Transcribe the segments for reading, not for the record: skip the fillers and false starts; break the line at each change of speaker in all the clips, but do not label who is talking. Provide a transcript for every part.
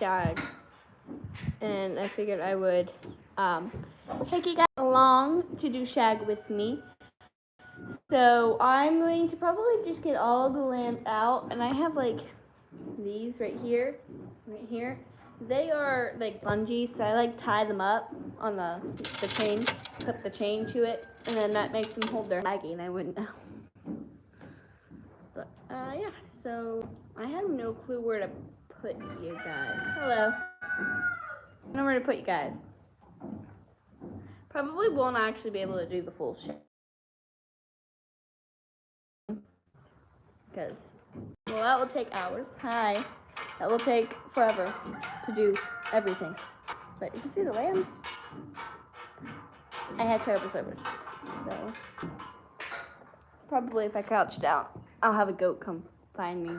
shag. And I figured I would take you guys along to do shag with me. So I'm going to probably just get all the lambs out, and I have like these right here. They are like bungee, so I like tie them up on the chain, put the chain to it, and then that makes them hold their shaggy, and I wouldn't know. But yeah, so I have no clue where to put you guys. Hello. I don't know where to put you guys. Probably won't actually be able to do the full shag. Because, well, that will take hours. Hi. That will take forever to do everything. But you can see the lambs. I had terrible service. So, probably if I crouch down, I'll have a goat come find me.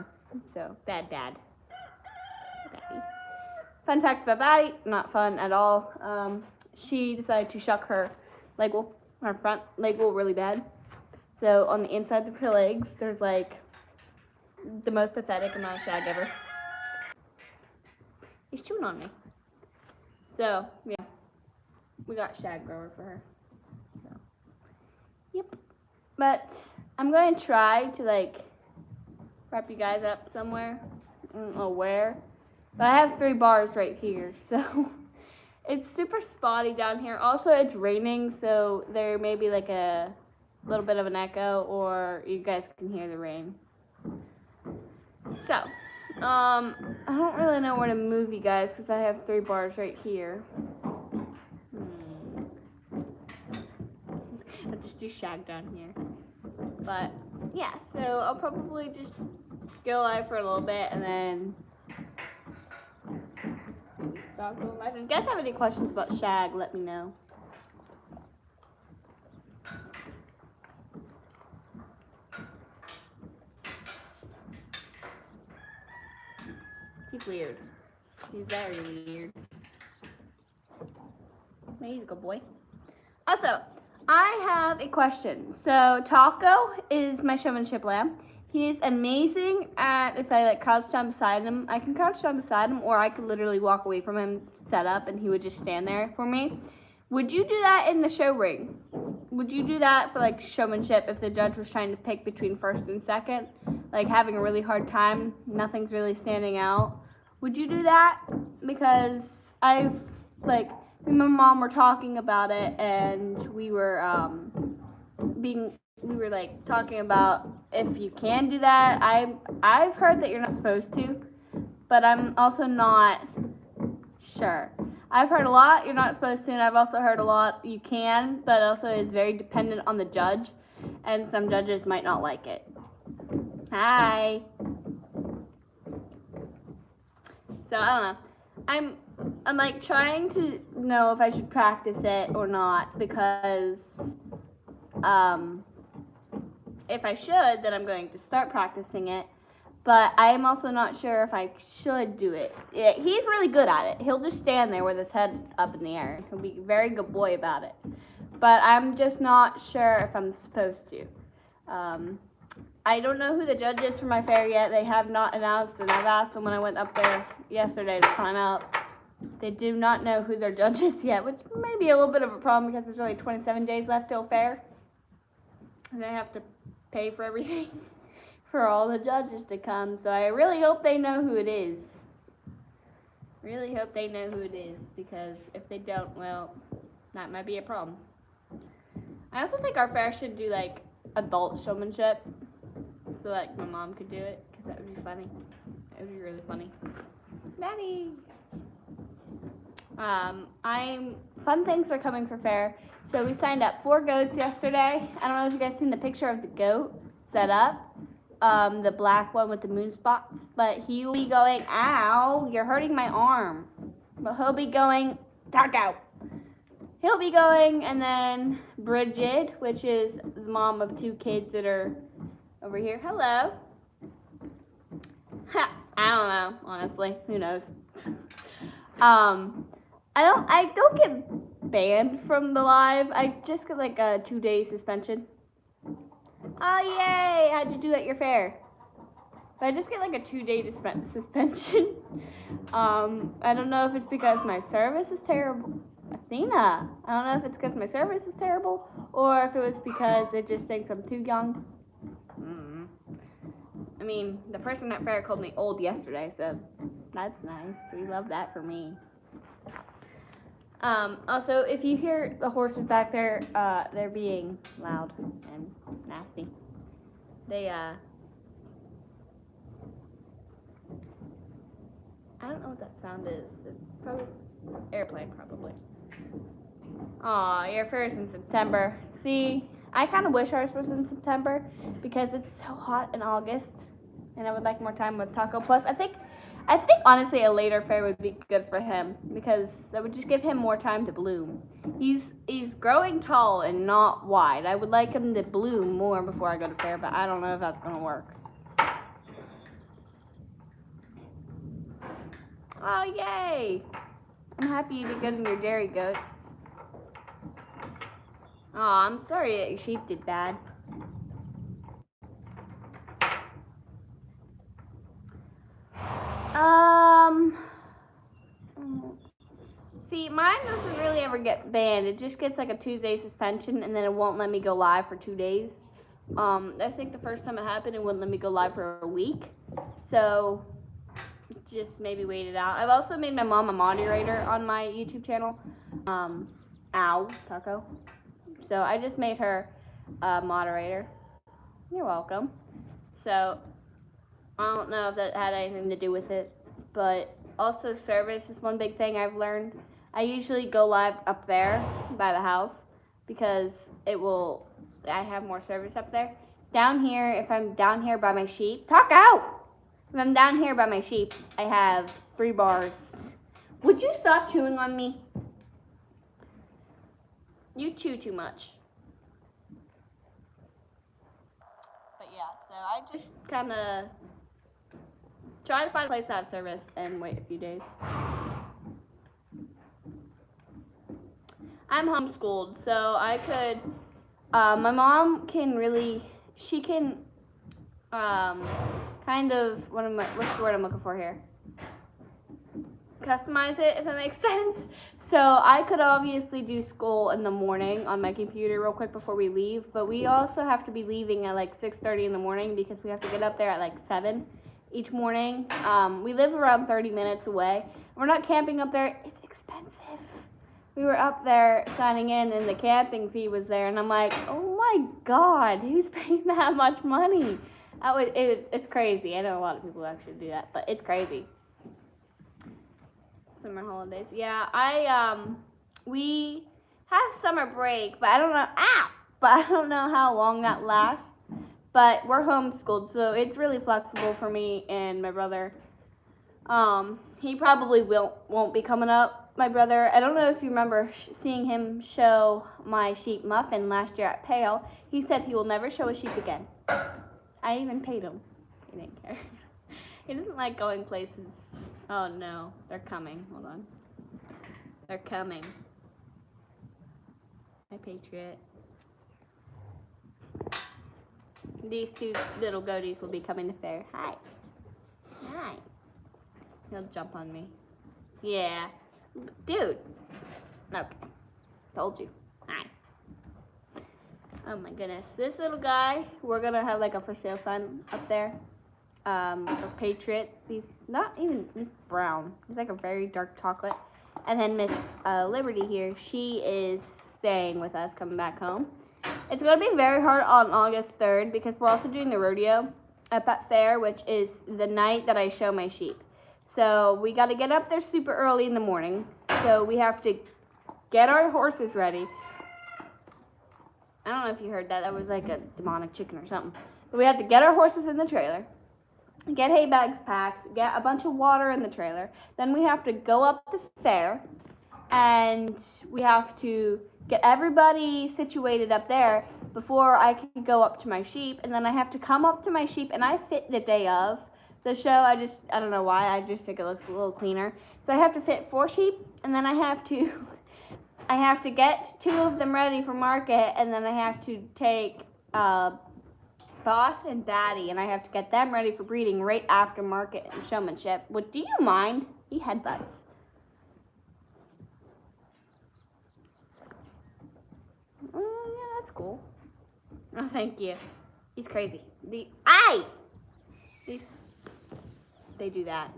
So, bad dad. Daddy. Fun fact about Batty, not fun at all. She decided to shuck her leg wool, her front leg wool really bad. So, on the insides of her legs, there's like the most pathetic amount of shag ever. He's chewing on me. So, yeah. We got shag grower for her. So, yep. But I'm going to try to like wrap you guys up somewhere. I don't know where. But I have 3 bars right here. So, it's super spotty down here. Also, it's raining. So, there may be like a little bit of an echo, or you guys can hear the rain. So, I don't really know where to move you guys because I have 3 bars right here. I'll just do shag down here. But, yeah, so I'll probably just go live for a little bit and then stop going live. If you guys have any questions about shag, let me know. He's weird. He's very weird. He's a good boy. Also, I have a question. So, Taco is my showmanship lamb. He is amazing at, if I like crouch down beside him, I can crouch down beside him, or I could literally walk away from him, set up, and he would just stand there for me. Would you do that in the show ring? Would you do that for like showmanship if the judge was trying to pick between first and second? Like having a really hard time, nothing's really standing out. Would you do that? Because I've like, me and my mom were talking about it, and we were like talking about if you can do that. I've heard that you're not supposed to, but I'm also not sure. I've heard a lot you're not supposed to, and I've also heard a lot you can, but also it's very dependent on the judge, and some judges might not like it. Hi. So I don't know. I'm like trying to know if I should practice it or not, because if I should, then I'm going to start practicing it. But I'm also not sure if I should do it. He's really good at it. He'll just stand there with his head up in the air. He'll be a very good boy about it. But I'm just not sure if I'm supposed to. I don't know who the judge is for my fair yet. They have not announced, and I've asked them when I went up there yesterday to sign up. They do not know who their judge is yet, which may be a little bit of a problem because there's only 27 days left till fair. And they have to pay for everything for all the judges to come. So I really hope they know who it is. Really hope they know who it is, because if they don't, well, that might be a problem. I also think our fair should do like adult showmanship, so like my mom could do it, because that would be funny. That would be really funny. Daddy! Fun things are coming for fair. So we signed up 4 goats yesterday. I don't know if you guys seen the picture of the goat set up. The black one with the moon spots. But he will be going, ow, you're hurting my arm. But he'll be going, Taco. He'll be going, and then Bridget, which is the mom of 2 kids that are over here. Hello. I don't know, honestly. Who knows? I don't get banned from the live. I just get like a 2-day suspension. Oh yay! How'd you do at your fair? but I just get like a 2-day suspension. I don't know if it's because my service is terrible. Athena, I don't know if it's because my service is terrible or if it was because it just thinks I'm too young. I mean, the person at fair called me old yesterday, so that's nice. We love that for me. Also, if you hear the horses back there, they're being loud and nasty. They, I don't know what that sound is. It's probably airplane, probably. Aw, your fair is in September. See, I kind of wish ours was in September because it's so hot in August, and I would like more time with Taco. Plus, I think honestly a later fair would be good for him because that would just give him more time to bloom. He's growing tall and not wide. I would like him to bloom more before I go to fair, but I don't know if that's gonna work. Oh, yay! I'm happy you did good in your dairy goats. Oh, I'm sorry that your sheep did bad. See, mine doesn't really ever get banned. It just gets like a Tuesday suspension, and then it won't let me go live for 2 days. I think the first time it happened, it wouldn't let me go live for a week. So just maybe wait it out. I've also made my mom a moderator on my YouTube channel. Ow, Taco. So I just made her a moderator. You're welcome. So I don't know if that had anything to do with it, but also service is one big thing I've learned. I usually go live up there by the house because I have more service up there. Down here, if I'm down here by my sheep, talk out! If I'm down here by my sheep, I have 3 bars. Would you stop chewing on me? You chew too much. But yeah, so I just kind of try to find a place to have service and wait a few days. I'm homeschooled, so I could, my mom can really, she can, kind of, what's the word I'm looking for here? Customize it, if that makes sense. So I could obviously do school in the morning on my computer real quick before we leave, but we also have to be leaving at like 6:30 in the morning because we have to get up there at like 7 each morning. We live around 30 minutes away. We're not camping up there. It's expensive. We were up there signing in and the camping fee was there, and I'm like, oh my God, who's paying that much money? It's crazy. I know a lot of people actually do that, but it's crazy. Summer holidays. Yeah, we have summer break, but I don't know how long that lasts. But we're homeschooled, so it's really flexible for me and my brother. He probably won't be coming up, my brother. I don't know if you remember seeing him show my sheep Muffin last year at Pale. He said he will never show a sheep again. I even paid him. He didn't care. He doesn't like going places. Oh no, they're coming. Hold on. They're coming. My Patriot. These 2 little goaties will be coming to fair. Hi. Hi. He'll jump on me. Yeah. Dude. Okay. Told you. Hi. Oh my goodness. This little guy, we're gonna have like a for sale sign up there. A Patriot. He's brown. He's like a very dark chocolate. And then Miss Liberty here, she is staying with us, coming back home. It's going to be very hard on August 3rd because we're also doing the rodeo at that fair, which is the night that I show my sheep. So we got to get up there super early in the morning. So we have to get our horses ready. I don't know if you heard that. That was like a demonic chicken or something. But we have to get our horses in the trailer, get hay bags packed, get a bunch of water in the trailer. Then we have to go up the fair, and we have to get everybody situated up there before I can go up to my sheep. And then I have to come up to my sheep, and I fit the day of the show. I don't know why, I just think it looks a little cleaner. So I have to fit 4 sheep, and then I have to get 2 of them ready for market, and then I have to take Boss and Daddy, and I have to get them ready for breeding right after market and showmanship. What, do you mind? He headbutts. Oh, yeah, that's cool. Oh, thank you. He's crazy. They do that.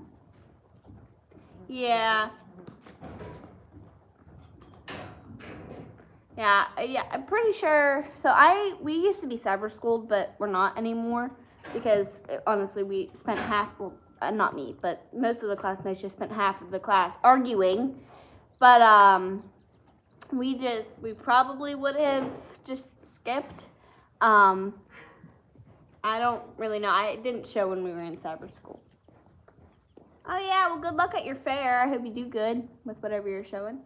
Yeah. Yeah, I'm pretty sure. So we used to be cyber schooled, but we're not anymore because honestly, we spent half. Well, not me, but most of the classmates just spent half of the class arguing. But we probably would have just skipped. I don't really know. I didn't show when we were in cyber school. Oh yeah, well, good luck at your fair. I hope you do good with whatever you're showing.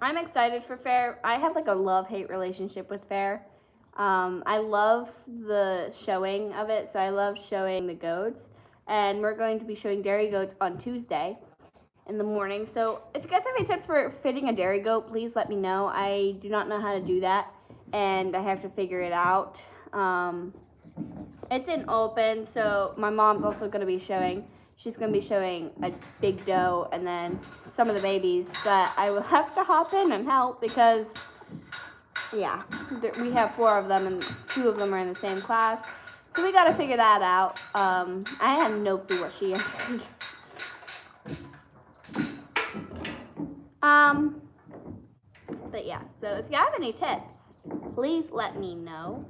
I'm excited for fair. I have like a love-hate relationship with fair. I love the showing of it, so I love showing the goats. And we're going to be showing dairy goats on Tuesday in the morning. So if you guys have any tips for fitting a dairy goat, please let me know. I do not know how to do that, and I have to figure it out. It's in open, so my mom's also going to be showing. She's going to be showing a big doe and then some of the babies, but I will have to hop in and help because, yeah, we have 4 of them and 2 of them are in the same class. So we got to figure that out. I have no clue what she entered. But yeah, so if you have any tips, please let me know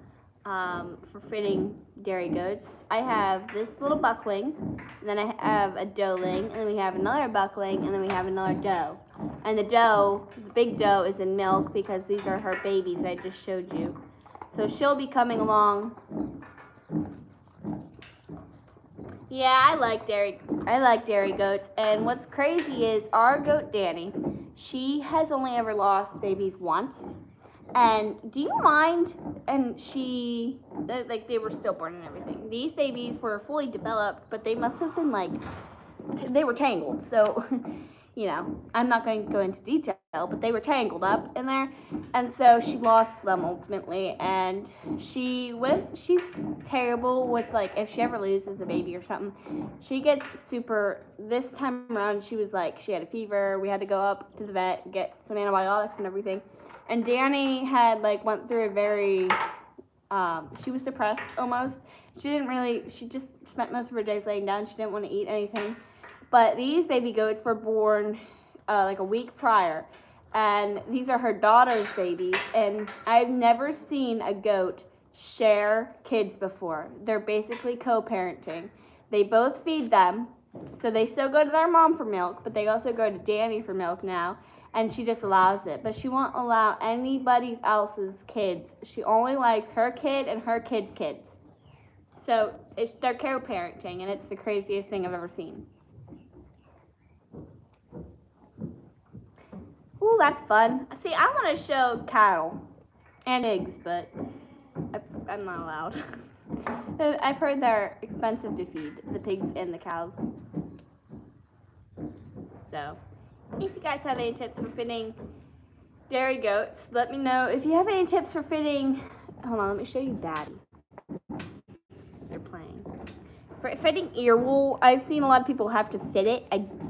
for fitting dairy goats. I have this little buckling, and then I have a doeling, and then we have another buckling, and then we have another doe. And the big doe is in milk because these are her babies I just showed you. So she'll be coming along. Yeah, I like dairy goats, and what's crazy is our goat Danny, she has only ever lost babies once. And do you mind? And they were stillborn and everything. These babies were fully developed, but they must have been they were tangled. So, you know, I'm not going to go into detail, but they were tangled up in there. And so she lost them ultimately. And she's terrible with, if she ever loses a baby or something. She gets this time around, she was she had a fever. We had to go up to the vet, get some antibiotics and everything. And Danny had went through a very, she was depressed almost. She just spent most of her days laying down. She didn't want to eat anything. But these baby goats were born a week prior. And these are her daughter's babies. And I've never seen a goat share kids before. They're basically co-parenting. They both feed them. So they still go to their mom for milk, but they also go to Danny for milk now. And she just allows it. But she won't allow anybody else's kids. She only likes her kid and her kid's kids. So they're co-parenting, and it's the craziest thing I've ever seen. Ooh, that's fun. See, I want to show cattle and pigs, but I'm not allowed. I've heard they're expensive to feed, the pigs and the cows. So if you guys have any tips for fitting dairy goats, let me know. If you have any tips for fitting, hold on, let me show you Daddy. They're playing. For fitting ear wool, I've seen a lot of people have to fit it.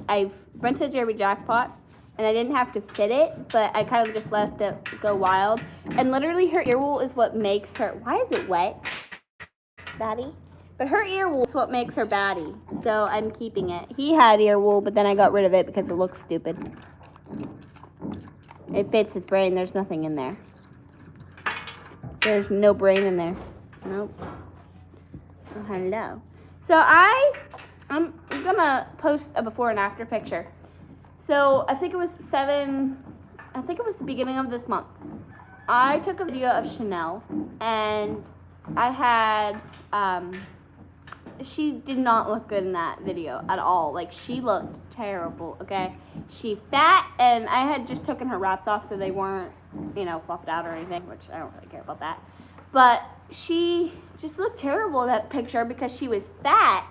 I went to Jerry Jackpot, and I didn't have to fit it, but I kind of just let it go wild. And literally her ear wool is what makes her, why is it wet, Daddy? But her ear wool is what makes her batty, so I'm keeping it. He had ear wool, but then I got rid of it because it looks stupid. It fits his brain. There's nothing in there. There's no brain in there. Nope. Oh, hello. So I'm gonna post a before and after picture. So I think it was the beginning of this month. I took a video of Chanel, and I had, she did not look good in that video at all. She looked terrible, okay? She fat, and I had just taken her wraps off so they weren't, fluffed out or anything, which I don't really care about that. But she just looked terrible in that picture because she was fat,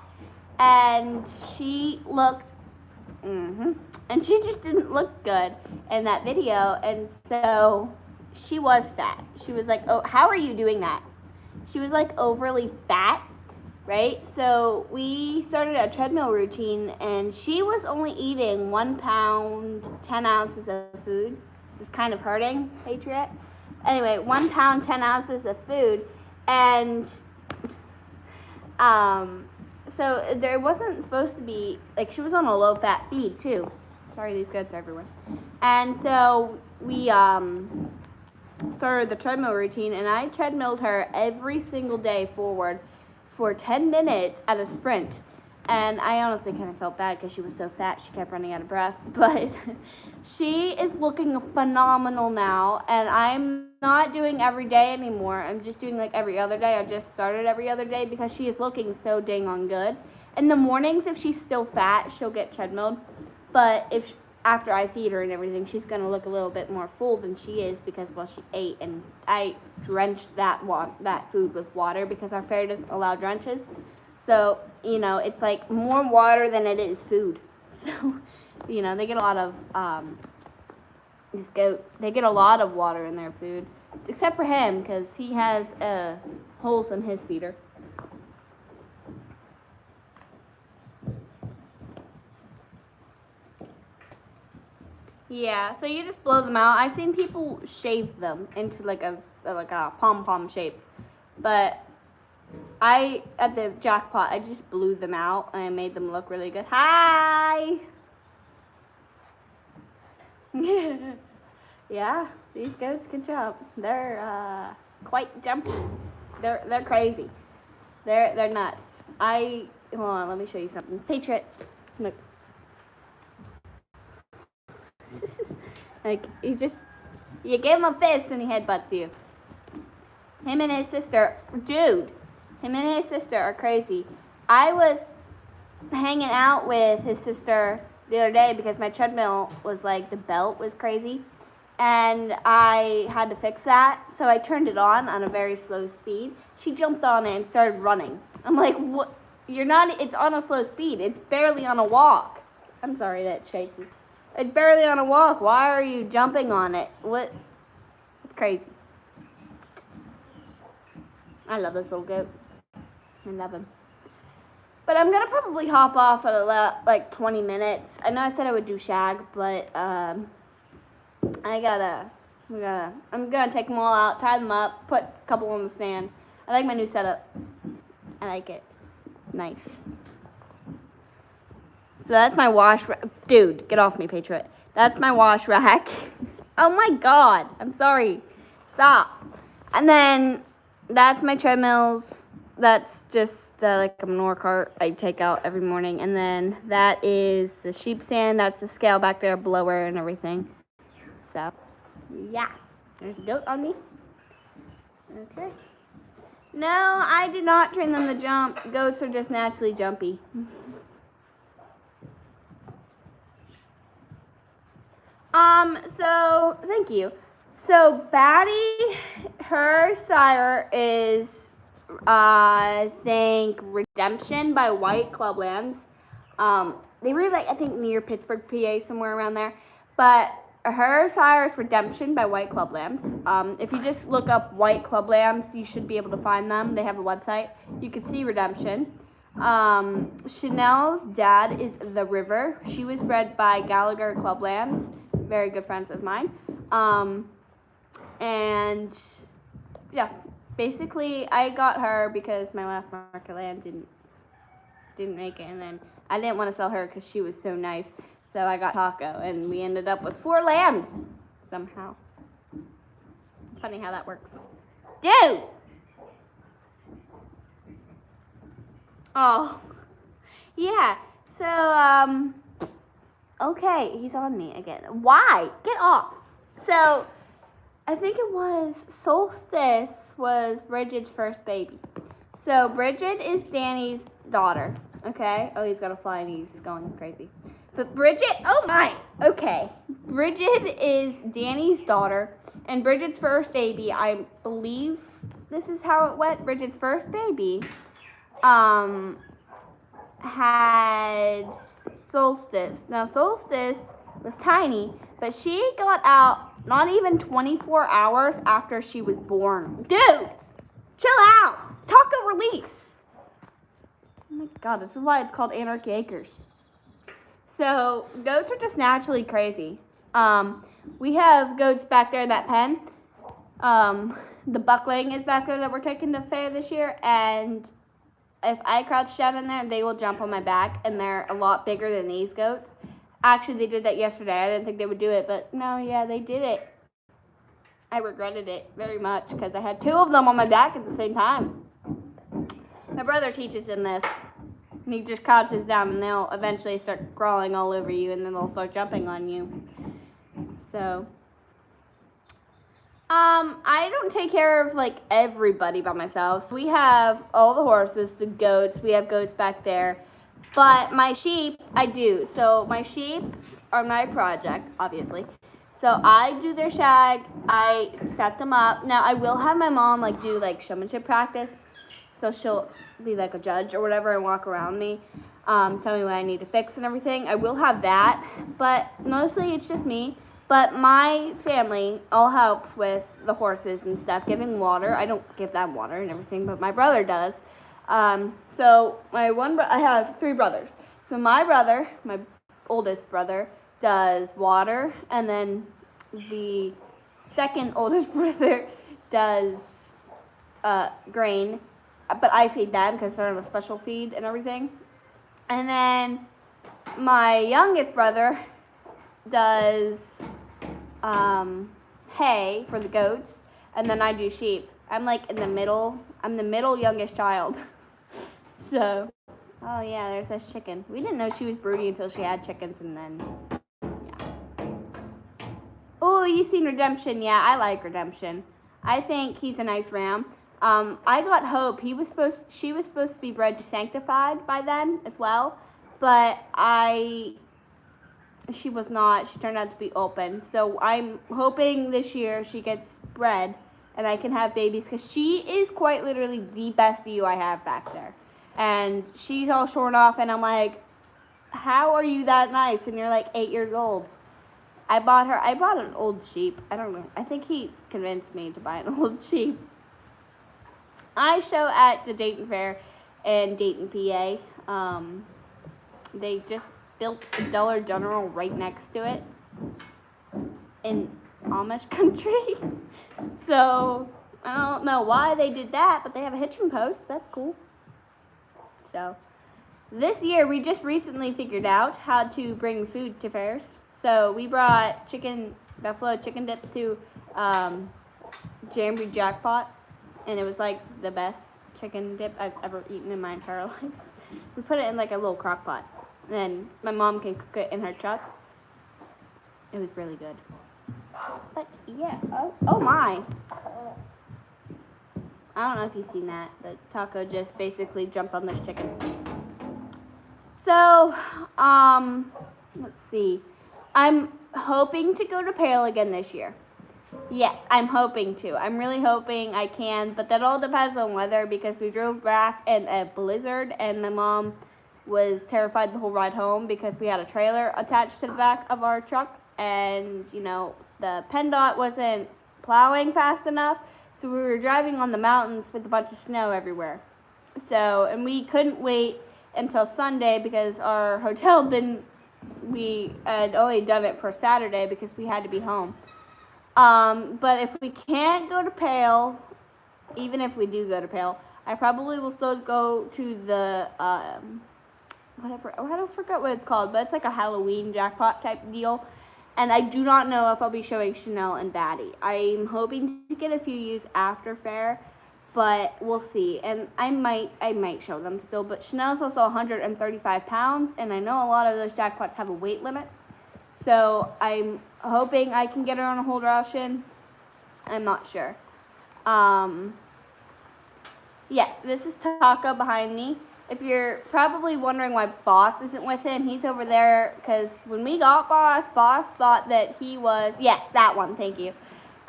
and she looked, and she just didn't look good in that video. And so she was fat. She was like, oh, how are you doing that? She was like overly fat, right? So we started a treadmill routine, and she was only eating 1 pound, 10 ounces of food. This is kind of hurting, Patriot. Anyway, 1 pound, 10 ounces of food, and so there wasn't supposed to be, like, she was on a low fat feed too. Sorry, these goats are everywhere. And so we started the treadmill routine, and I treadmilled her every single day forward for 10 minutes at a sprint. And I honestly kind of felt bad because she was so fat, she kept running out of breath. But she is looking phenomenal now, and I'm not doing every day anymore. I'm just doing like every other day. I just started every other day because she is looking so dang on good. In the mornings, if she's still fat, she'll get treadmilled. But if after I feed her and everything, she's going to look a little bit more full than she is because, well, she ate, and I drenched that food with water because our fare doesn't allow drenches. So, you know, it's like more water than it is food. So, you know, they get a lot of, they get a lot of water in their food, except for him because he has holes in his feeder. Yeah, so you just blow them out. I've seen people shave them into like a pom-pom shape, but at the jackpot, I just blew them out and I made them look really good. Hi! Yeah, these goats can jump. They're quite jumpy. They're crazy. They're nuts. Hold on, let me show you something. Patriot, look. Like, you give him a fist and he headbutts you. Him and his sister are crazy. I was hanging out with his sister the other day because my treadmill was like, the belt was crazy. And I had to fix that, so I turned it on a very slow speed. She jumped on it and started running. I'm like, what? It's on a slow speed. It's barely on a walk. I'm sorry, that's shaky. It's barely on a walk. Why are you jumping on it? What? It's crazy. I love this little goat. I love him. But I'm going to probably hop off at like 20 minutes. I know I said I would do shag, but I'm going to take them all out, tie them up, put a couple on the stand. I like my new setup. I like it. It's nice. So that's my wash rack. Dude, get off me, Patriot. That's my wash rack. Oh my god. I'm sorry. Stop. And then that's my treadmills. That's just like a manure cart I take out every morning. And then that is the sheep stand. That's the scale back there, blower and everything. So, yeah. There's a goat on me. Okay. No, I did not train them to jump. Goats are just naturally jumpy. So, thank you. So, Batty, her sire is, I think, Redemption by White Clublands. They were, like, I think, near Pittsburgh, PA, somewhere around there. But her sire is Redemption by White Clublands. If you just look up White Clublands, you should be able to find them. They have a website. You can see Redemption. Chanel's dad is The River. She was bred by Gallagher Clublands. Very good friends of mine. And yeah, basically I got her because my last market land didn't make it, and then I didn't want to sell her because she was so nice. So I got Taco, and we ended up with 4 lambs somehow. Funny how that works. Dude! Oh, yeah. So, okay, he's on me again. Why? Get off. So, I think it was Solstice was Bridget's first baby. So, Bridget is Danny's daughter, okay? Oh, he's got a fly and he's going crazy. But Bridget, oh my, okay. Bridget is Danny's daughter, and Bridget's first baby, I believe this is how it went. Bridget's first baby, had Solstice. Now, Solstice was tiny, but she got out Not even 24 hours after she was born. Dude, chill out. Taco release. Oh my god, this is why it's called Anarchy Acres. So, goats are just naturally crazy. We have goats back there in that pen. The buckling is back there that we're taking to fair this year, and if I crouch down in there, they will jump on my back, and they're a lot bigger than these goats. Actually, they did that yesterday. I didn't think they would do it, but no, yeah, they did it. I regretted it very much because I had 2 of them on my back at the same time. My brother teaches them this. And he just crouches down, and they'll eventually start crawling all over you, and then they'll start jumping on you. So, I don't take care of, like, everybody by myself. So we have all the horses, the goats. We have goats back there. But my sheep, I do. So my sheep are my project, obviously. So I do their shag. I set them up. Now, I will have my mom, like, do, like, showmanship practice. So she'll be, like, a judge or whatever and walk around me, tell me what I need to fix and everything. I will have that. But mostly it's just me. But my family all helps with the horses and stuff, giving water. I don't give them water and everything, but my brother does. So I have 3 brothers. So my brother, my oldest brother, does water, and then the second oldest brother does grain, but I feed them because they're on a special feed and everything. And then my youngest brother does hay for the goats, and then I do sheep. I'm like in the middle. I'm the middle youngest child. So, oh yeah, there's this chicken. We didn't know she was broody until she had chickens, and then, yeah. Oh, you seen Redemption? Yeah, I like Redemption. I think he's a nice ram. I got Hope. She was supposed to be bred to Sanctified by then as well, but she was not. She turned out to be open. So I'm hoping this year she gets bred and I can have babies, because she is quite literally the best ewe I have back there. And she's all shorn off, and I'm like, how are you that nice? And you're like 8 years old. I bought an old sheep. I don't know. I think he convinced me to buy an old sheep. I show at the Dayton Fair in Dayton, PA. They just built the Dollar General right next to it in Amish country. So I don't know why they did that, but they have a hitching post. That's cool. So this year we just recently figured out how to bring food to fairs. So we brought buffalo chicken dip to Jamboree Jackpot, and it was like the best chicken dip I've ever eaten in my entire life. We put it in like a little crock pot, and then my mom can cook it in her truck. It was really good. But yeah, oh my. I don't know if you've seen that, but Taco just basically jumped on this chicken. So, let's see. I'm hoping to go to Pale again this year. Yes, I'm hoping to. I'm really hoping I can, but that all depends on weather, because we drove back in a blizzard and my mom was terrified the whole ride home because we had a trailer attached to the back of our truck, and, you know, the PennDOT wasn't plowing fast enough, so we were driving on the mountains with a bunch of snow everywhere. So, and we couldn't wait until Sunday because our hotel we had only done it for Saturday because we had to be home. But if we can't go to Pale, even if we do go to Pale, I probably will still go to the, whatever, I don't forget what it's called, but it's like a Halloween jackpot type deal. And I do not know if I'll be showing Chanel and Batty. I'm hoping to get a few ewes after fair, but we'll see. And I might show them still, but Chanel's also 135 pounds, and I know a lot of those jackpots have a weight limit. So I'm hoping I can get her on a hold ration. I'm not sure. Yeah, this is Taco behind me. If you're probably wondering why Boss isn't with him, he's over there because when we got Boss thought that he was, yes, that one, thank you.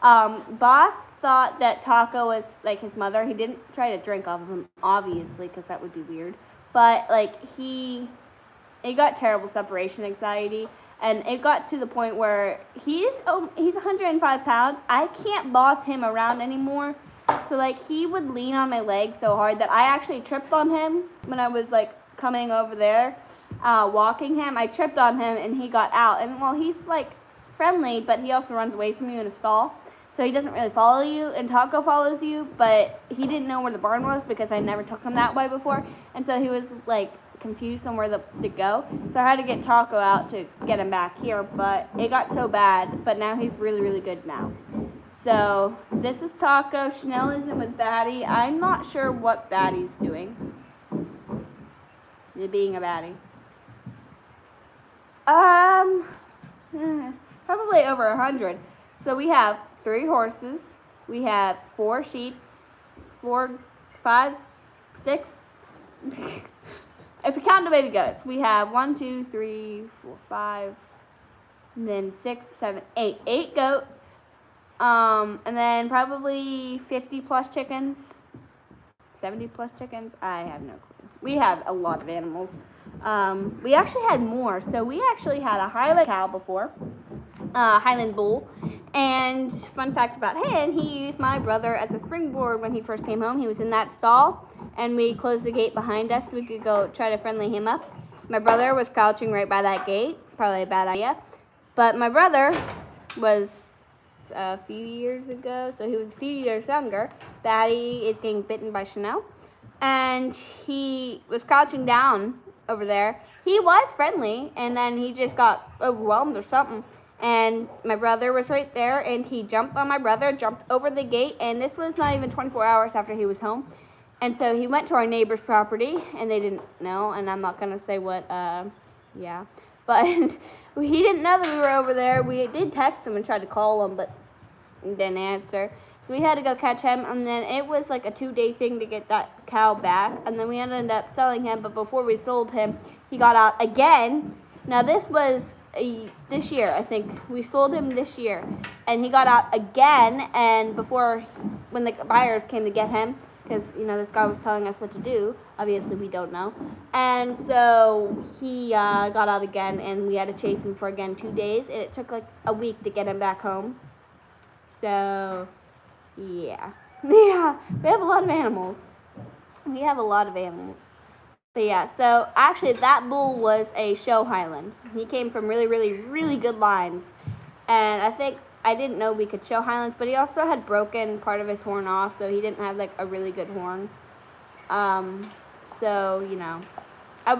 Boss thought that Taco was like his mother. He didn't try to drink off of him, obviously, because that would be weird. But like he got terrible separation anxiety. And it got to the point where he's 105 pounds. I can't boss him around anymore. So like he would lean on my leg so hard that I actually tripped on him when I was like coming over there, walking him. I tripped on him and he got out. And well, he's like friendly, but he also runs away from you in a stall. So he doesn't really follow you, and Taco follows you, but he didn't know where the barn was because I never took him that way before. And so he was like confused on where to go. So I had to get Taco out to get him back here, but it got so bad. But now he's really, really good now. So this is Taco. Chanel is in with Batty. I'm not sure what Batty's doing. Being a Batty. Probably over 100. So we have 3 horses. We have 4 sheep. 4, 5, 6. If you count the baby goats, we have 1, 2, 3, 4, 5, and then 6, 7, 8. 8 goats. And then probably 50 plus chickens. 70 plus chickens. I have no clue. We have a lot of animals. We actually had more. So we actually had a Highland cow before. Highland bull. And fun fact about him, he used my brother as a springboard when he first came home. He was in that stall, and we closed the gate behind us so we could go try to friendly him up. My brother was crouching right by that gate. Probably a bad idea. But my brother was a few years ago, so he was a few years younger. Batty is getting bitten by Chanel. And he was crouching down over there. He was friendly, and then he just got overwhelmed or something. And my brother was right there, and he jumped on my brother, jumped over the gate, and this was not even 24 hours after he was home. And so he went to our neighbor's property, and they didn't know, and I'm not going to say what, yeah. But he didn't know that we were over there. We did text him and tried to call him, but he didn't answer. So we had to go catch him, and then it was like a 2-day thing to get that cow back, and then we ended up selling him, but before we sold him, he got out again. Now this was this year, I think. We sold him this year, and he got out again, and when the buyers came to get him, because, you know, this guy was telling us what to do. Obviously, we don't know. And so he got out again, and we had to chase him for, again, 2 days, and it took like a week to get him back home. So, yeah. Yeah, we have a lot of animals. But yeah, so actually that bull was a show Highland. He came from really, really, really good lines. And I didn't know we could show Highlands, but he also had broken part of his horn off, so he didn't have like a really good horn. So, you know, I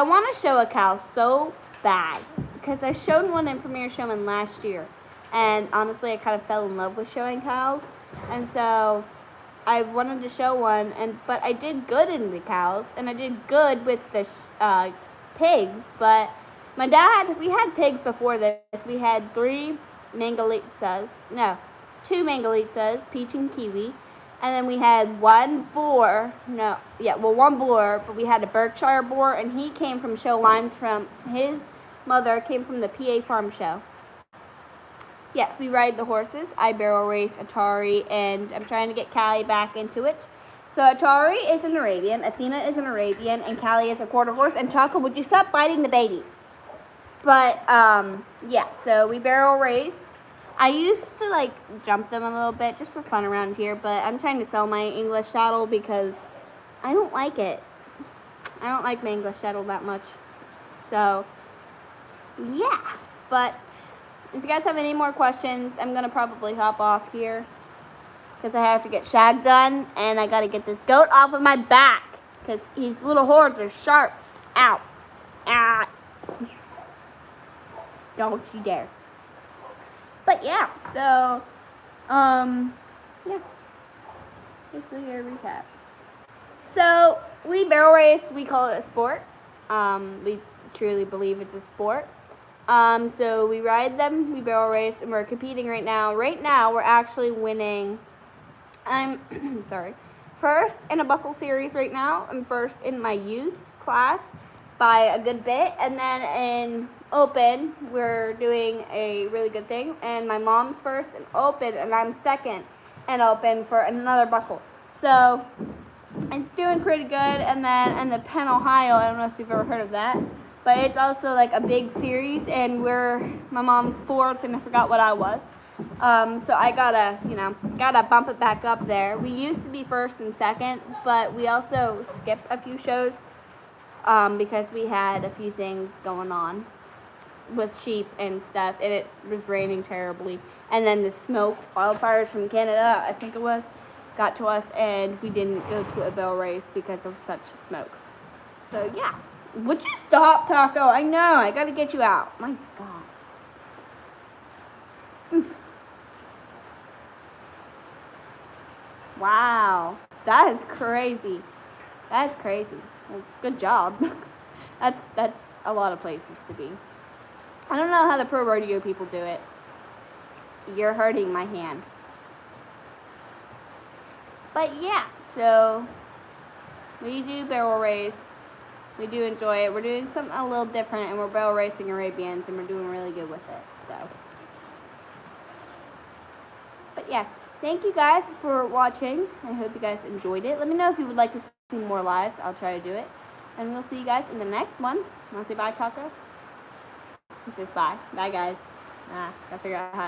want to show a cow so bad, because I showed one in Premier Showman last year. And honestly, I kind of fell in love with showing cows. And so I wanted to show one, but I did good in the cows, and I did good with the pigs. But my dad, we had pigs before this. We had 2 Mangalitzas, Peach and Kiwi. And then we had one boar, one boar, but we had a Berkshire boar, and he came from show lines from, his mother came from the PA Farm Show. Yes, we ride the horses. I barrel race Atari, and I'm trying to get Callie back into it. So Atari is an Arabian, Athena is an Arabian, and Callie is a quarter horse. And Taco, would you stop biting the babies? But, yeah, so we barrel race. I used to, like, jump them a little bit just for fun around here, but I'm trying to sell my English saddle because I don't like it. I don't like my English saddle that much. So, yeah, but if you guys have any more questions, I'm going to probably hop off here because I have to get shag done, and I got to get this goat off of my back because his little horns are sharp. Ow. Ah. Don't you dare. But yeah, so, yeah. Basically a recap. So, we barrel race, we call it a sport. We truly believe it's a sport. So we ride them, we barrel race, and we're competing right now. Right now, we're actually winning. I'm first in a buckle series right now. I'm first in my youth class by a good bit, and then in open, we're doing a really good thing, and my mom's first in open, and I'm second in open for another buckle. So it's doing pretty good. And then in the Penn, Ohio, I don't know if you've ever heard of that. but it's also like a big series, and my mom's fourth, and I forgot what I was. So I gotta bump it back up there. We used to be first and second, but we also skipped a few shows because we had a few things going on with sheep and stuff, and it was raining terribly. And then the smoke, wildfires from Canada, I think it was, got to us, and we didn't go to a barrel race because of such smoke. So yeah, would you stop, Taco? I know, I gotta get you out. My God. Oof. Wow, that is crazy. That's crazy. Well, good job. That's a lot of places to be. I don't know how the pro rodeo people do it. You're hurting my hand. But yeah, so we do barrel race. We do enjoy it. We're doing something a little different, and we're barrel racing Arabians, and we're doing really good with it. So, but yeah, thank you guys for watching. I hope you guys enjoyed it. Let me know if you would like to see more lives. I'll try to do it. And we'll see you guys in the next one. Want to say bye, Taco? He says bye. Bye, guys. Gotta figure out how.